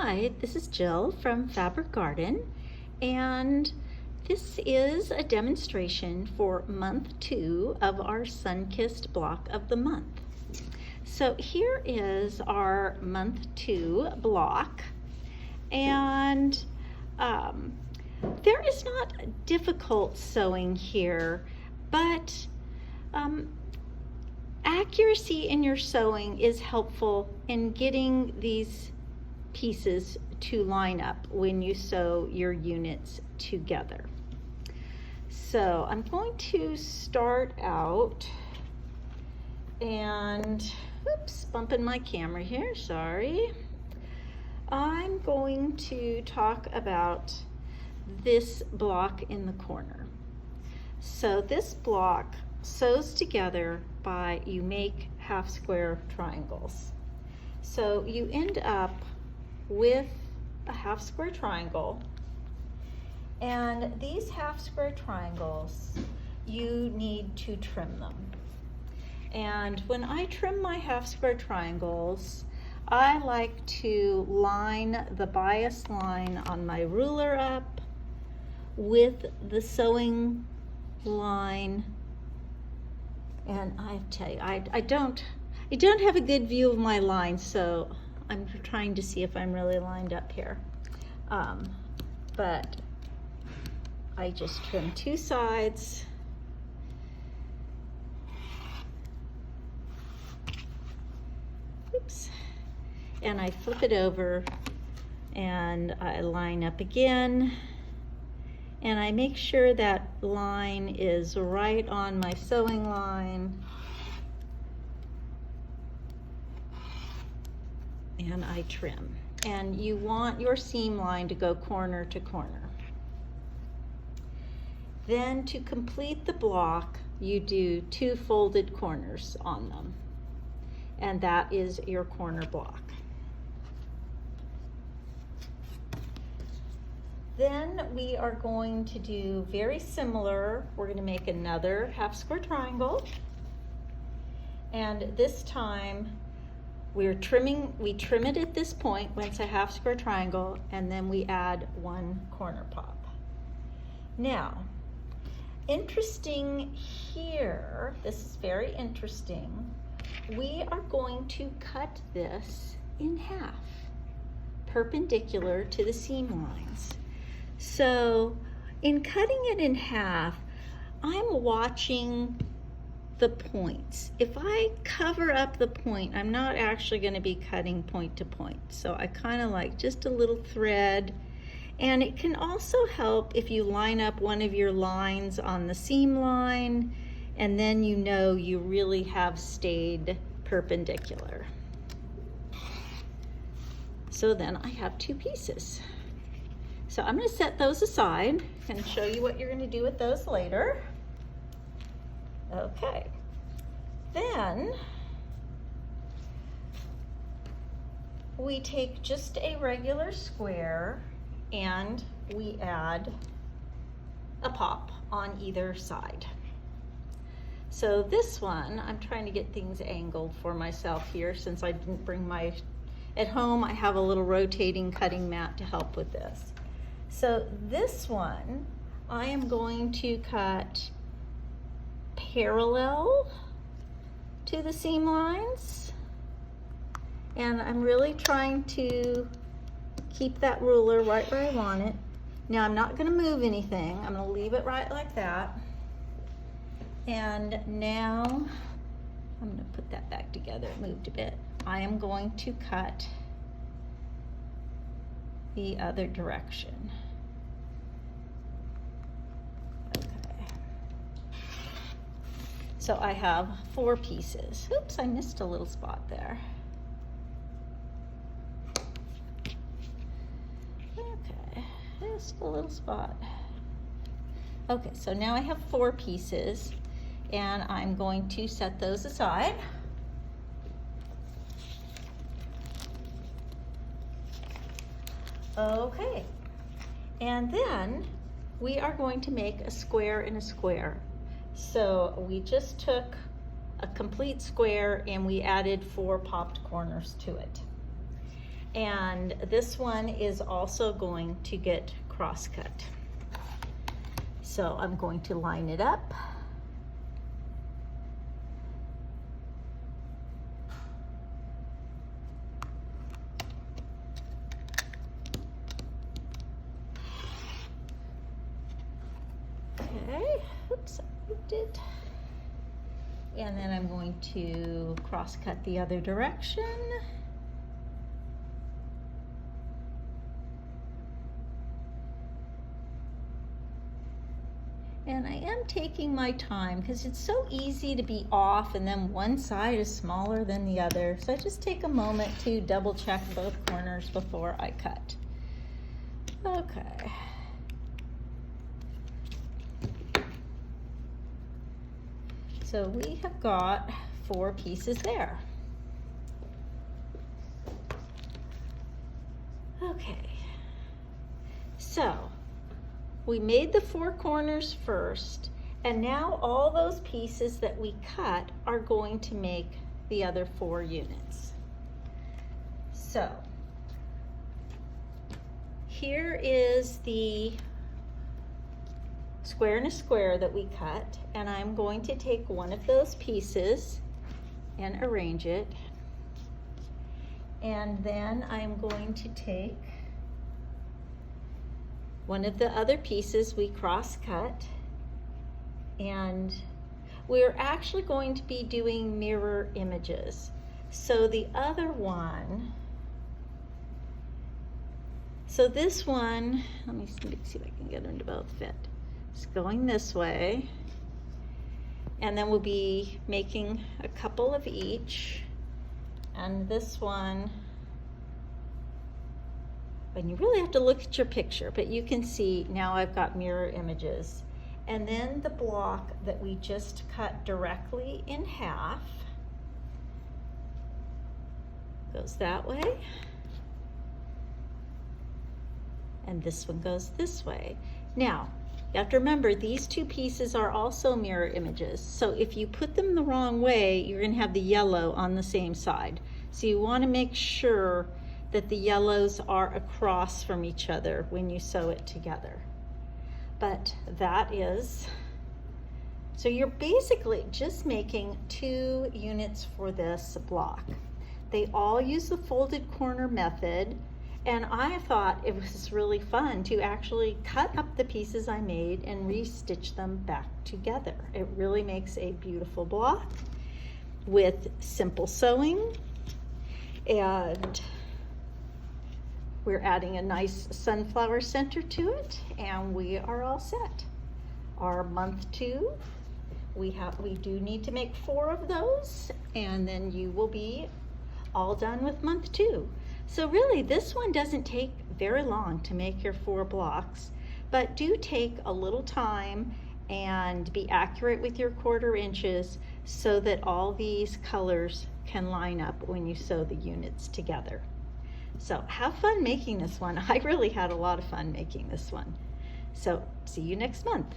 Hi, this is Jill from Fabric Garden, and this is a demonstration for month 2 of our Sunkissed block of the month. So here is our month 2 block, and there is not difficult sewing here, but accuracy in your sewing is helpful in getting these pieces to line up when you sew your units together. So I'm going to start out and, oops, bumping my camera here, sorry. I'm going to talk about this block in the corner. So this block sews together by you make half square triangles. So you end up with a half square triangle, and these half square triangles, you need to trim them. And when I trim my half square triangles, I like to line the bias line on my ruler up with the sewing line. And I tell you, I don't have a good view of my line, so I'm trying to see if I'm really lined up here. But I just trim 2 sides. Oops. And I flip it over and I line up again. And I make sure that line is right on my sewing line. And I trim. And you want your seam line to go corner to corner. Then to complete the block, you do 2 folded corners on them. And that is your corner block. Then we are going to do very similar. We're going to make another half square triangle. And this time we trim it at this point when it's a half square triangle, and then we add 1 corner pop. Now, interesting here, this is very interesting. We are going to cut this in half, perpendicular to the seam lines. So in cutting it in half, I'm watching the points. If I cover up the point, I'm not actually going to be cutting point to point. So I kind of like just a little thread. And it can also help if you line up one of your lines on the seam line, and then you know you really have stayed perpendicular. So then I have 2 pieces. So I'm going to set those aside and show you what you're going to do with those later. Okay. Then we take just a regular square and we add a pop on either side. So this one, I'm trying to get things angled for myself here since I didn't bring my, at home I have a little rotating cutting mat to help with this. So this one, I am going to cut parallel to the seam lines. And I'm really trying to keep that ruler right where I want it. Now I'm not going to move anything. I'm going to leave it right like that. And now I'm going to put that back together. It moved a bit. I am going to cut the other direction. Okay. So I have 4 pieces. Oops, I missed a little spot there. Okay, just a little spot. Okay, so now I have 4 pieces, and I'm going to set those aside. Okay, and then we are going to make a square and a square. So we just took a complete square and we added 4 popped corners to it. And this one is also going to get cross-cut. So I'm going to line it up. Okay, oops, I moved it. And then I'm going to cross-cut the other direction. And I am taking my time because it's so easy to be off and then one side is smaller than the other. So I just take a moment to double check both corners before I cut. Okay. So we have got 4 pieces there. Okay. So we made the 4 corners first, and now all those pieces that we cut are going to make the other 4 units. So here is the square and a square that we cut, and I'm going to take one of those pieces and arrange it, and then I'm going to take one of the other pieces we cross-cut, and we're actually going to be doing mirror images. So the other one, so this one, let me see if I can get them to both fit. It's going this way, and then we'll be making a couple of each, and this one, and you really have to look at your picture, but you can see now I've got mirror images. And then the block that we just cut directly in half goes that way, and this one goes this way. Now, you have to remember these 2 pieces are also mirror images. So if you put them the wrong way, you're going to have the yellow on the same side. So you want to make sure that the yellows are across from each other when you sew it together. But that is, so you're basically just making 2 units for this block. They all use the folded corner method, and I thought it was really fun to actually cut up the pieces I made and re-stitch them back together. It really makes a beautiful block with simple sewing, and we're adding a nice sunflower center to it, and we are all set. Our month 2, we do need to make 4 of those, and then you will be all done with month 2. So really, this one doesn't take very long to make your 4 blocks, but do take a little time and be accurate with your 1/4 inches so that all these colors can line up when you sew the units together. So have fun making this one. I really had a lot of fun making this one. So see you next month.